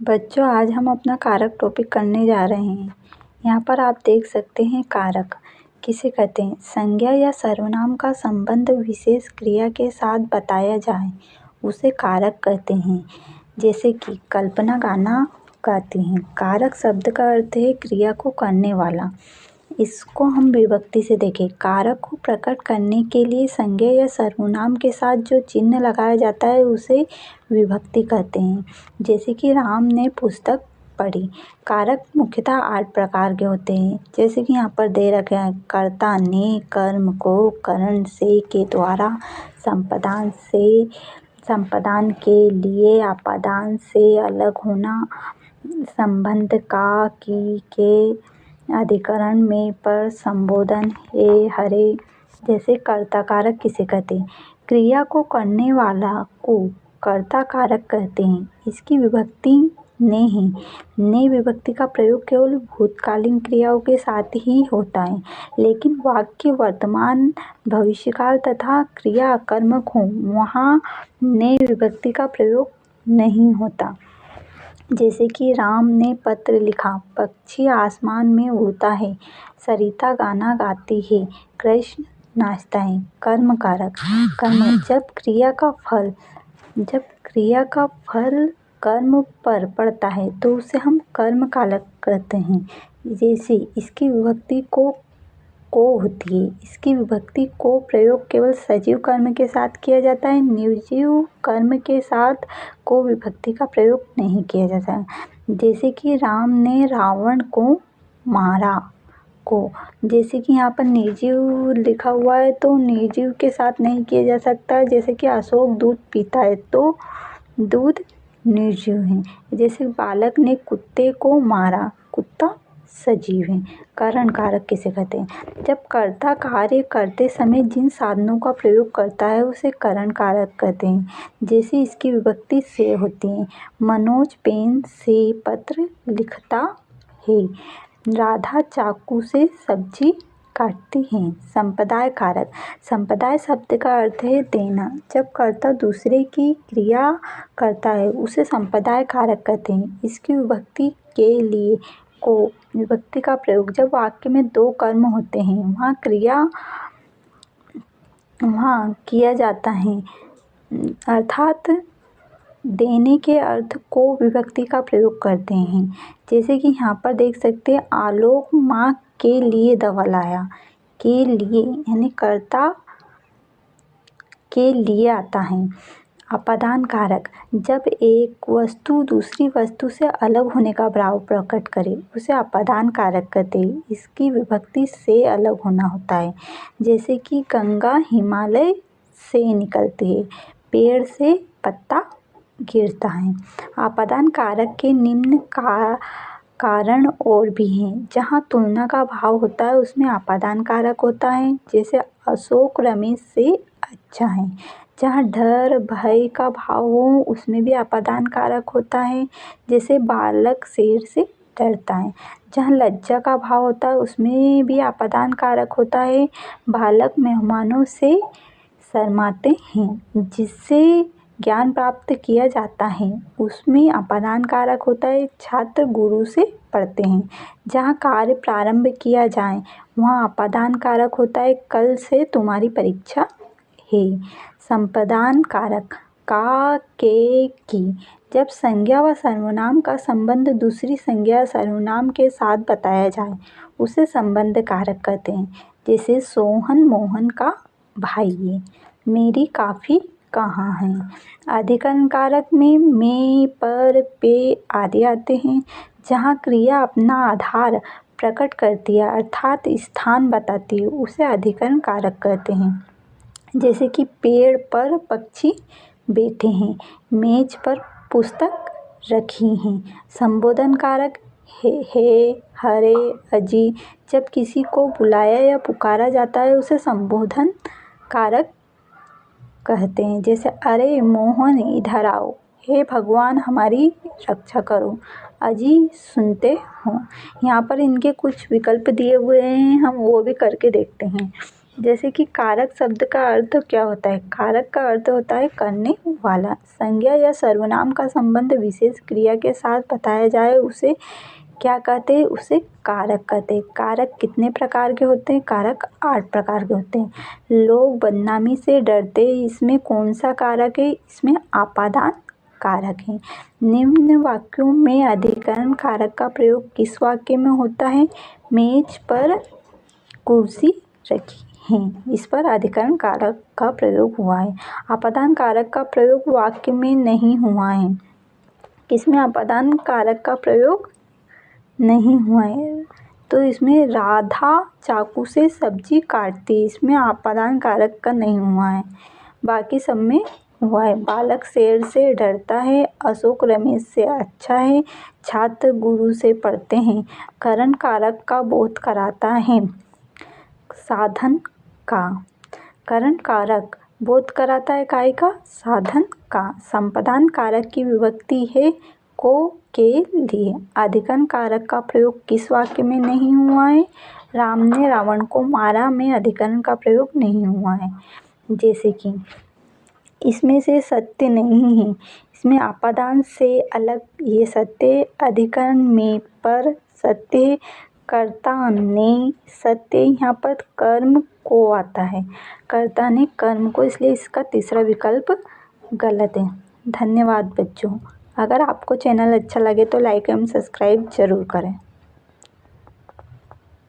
बच्चों, आज हम अपना कारक टॉपिक करने जा रहे हैं। यहाँ पर आप देख सकते हैं कारक किसे कहते हैं। संज्ञा या सर्वनाम का संबंध विशेष क्रिया के साथ बताया जाए उसे कारक कहते हैं। जैसे कि कल्पना गाना गाती हैं। कारक शब्द का अर्थ है क्रिया को करने वाला। इसको हम विभक्ति से देखें। कारक को प्रकट करने के लिए संज्ञा या सर्वनाम के साथ जो चिन्ह लगाया जाता है उसे विभक्ति कहते हैं। जैसे कि राम ने पुस्तक पढ़ी। कारक मुख्यतः 8 प्रकार के होते हैं। जैसे कि यहाँ पर दे रखे हैं। कर्ता ने, कर्म को, करण से, के द्वारा, संपादन से, संपादन के लिए, अपादान से, अलग होना, संबंध का, की, के, अधिकरण में, पर, संबोधन, हे, हरे। जैसे कर्ता कारक किसे कहते हैं। क्रिया को करने वाला को कर्ता कारक कहते हैं। इसकी विभक्ति ने है। ने विभक्ति का प्रयोग केवल भूतकालीन क्रियाओं के साथ ही होता है, लेकिन वाक्य वर्तमान, भविष्यकाल तथा क्रिया कर्मक हो वहाँ ने विभक्ति का प्रयोग नहीं होता। जैसे कि राम ने पत्र लिखा, पक्षी आसमान में उड़ता है, सरिता गाना गाती है, कृष्ण नाचता है। कर्म कारक। कर्म जब क्रिया का फल कर्म पर पड़ता है तो उसे हम कर्म कारक कहते हैं। जैसे इसकी विभक्ति को होती है। इसकी विभक्ति को प्रयोग केवल सजीव कर्म के साथ किया जाता है। निर्जीव कर्म के साथ को विभक्ति का प्रयोग नहीं किया जाता है। जैसे कि राम ने रावण को मारा को। जैसे कि यहाँ पर निर्जीव लिखा हुआ है तो निर्जीव के साथ नहीं किया जा सकता। जैसे कि अशोक दूध पीता है तो दूध निर्जीव है। जैसे बालक ने कुत्ते को मारा, कुत्ता सजीव है। करण कारक किसे कहते हैं। जब कर्ता कार्य करते समय जिन साधनों का प्रयोग करता है उसे करण कारक कहते हैं। जैसे इसकी विभक्ति से होती है। मनोज पेन से पत्र लिखता है, राधा चाकू से सब्जी काटती है। संप्रदाय कारक। संप्रदाय शब्द का अर्थ है देना। जब कर्ता दूसरे की क्रिया करता है उसे संप्रदाय कारक कहते हैं। इसकी विभक्ति के लिए को विभक्ति का प्रयोग जब वाक्य में 2 कर्म होते हैं वहाँ किया जाता है, अर्थात देने के अर्थ को विभक्ति का प्रयोग करते हैं। जैसे कि यहाँ पर देख सकते हैं आलोक माँ के लिए दवा लाया। के लिए यानी कर्ता के लिए आता है। अपादान कारक। जब एक वस्तु दूसरी वस्तु से अलग होने का भाव प्रकट करे उसे अपादान कारक कहते हैं। इसकी विभक्ति से अलग होना होता है। जैसे कि गंगा हिमालय से निकलती है, पेड़ से पत्ता गिरता है। अपादान कारक के निम्न कारण और भी हैं। जहाँ तुलना का भाव होता है उसमें अपादान कारक होता है। जैसे अशोक रमेश से अच्छा है। जहाँ डर भय का भाव हो उसमें भी अपादान कारक होता है। जैसे बालक शेर से डरता है। जहाँ लज्जा का भाव होता है उसमें भी अपादान कारक होता है। बालक मेहमानों से शर्माते हैं। जिससे ज्ञान प्राप्त किया जाता है उसमें अपादान कारक होता है। छात्र गुरु से पढ़ते हैं। जहाँ कार्य प्रारंभ किया जाए वहाँ अपादान कारक होता है। कल से तुम्हारी परीक्षा है। संपादन कारक। का, के, की। जब संज्ञा व सर्वनाम का संबंध दूसरी संज्ञा या सर्वनाम के साथ बताया जाए उसे संबंध कारक कहते हैं। जैसे सोहन मोहन का भाई है, मेरी काफ़ी कहाँ है। अधिकरण कारक में, पर, पे आदि आते हैं। जहाँ क्रिया अपना आधार प्रकट करती है अर्थात स्थान बताती है उसे अधिकरण कारक कहते हैं। जैसे कि पेड़ पर पक्षी बैठे हैं, मेज पर पुस्तक रखी हैं। संबोधन कारक। हे, हरे, अजी। जब किसी को बुलाया या पुकारा जाता है उसे संबोधन कारक कहते हैं। जैसे अरे मोहन इधर आओ, हे भगवान हमारी रक्षा करो, अजी सुनते हो। यहाँ पर इनके कुछ विकल्प दिए हुए हैं, हम वो भी करके देखते हैं। जैसे कि कारक शब्द का अर्थ क्या होता है। कारक का अर्थ होता है करने वाला। संज्ञा या सर्वनाम का संबंध विशेष क्रिया के साथ बताया जाए उसे क्या कहते हैं, उसे कारक कहते हैं। कारक कितने प्रकार के होते हैं। कारक 8 प्रकार के होते हैं। लोग बदनामी से डरते हैं, इसमें कौन सा कारक है, इसमें आपादान कारक है। निम्न वाक्यों में अधिकरण कारक का प्रयोग किस वाक्य में होता है। मेज पर कुर्सी रखी है, इस पर अधिकरण कारक का प्रयोग हुआ है। आपादान कारक का प्रयोग वाक्य में नहीं हुआ है। किसमें आपादान कारक का प्रयोग नहीं हुआ है, तो इसमें राधा चाकू से सब्जी काटती, इसमें आपादान कारक का नहीं हुआ है। बाकी सब में हुआ है। बालक शेर से डरता है, अशोक रमेश से अच्छा है, छात्र गुरु से पढ़ते हैं। करण कारक का बोध कराता है। साधन का करण कारक बोध कराता है, काय का, साधन का। संपादन कारक की विभक्ति है को के लिए। अधिकरण कारक का प्रयोग किस वाक्य में नहीं हुआ है। राम ने रावण को मारा में अधिकरण का प्रयोग नहीं हुआ है। जैसे कि इसमें से सत्य नहीं है, इसमें आपादान से अलग ये सत्य। अधिकरण में पर सत्य, कर्ता ने सत्य, यहाँ पर कर्म को आता है, कर्ता ने कर्म को, इसलिए इसका तीसरा विकल्प गलत है। धन्यवाद बच्चों। अगर आपको चैनल अच्छा लगे तो लाइक एवं सब्सक्राइब जरूर करें।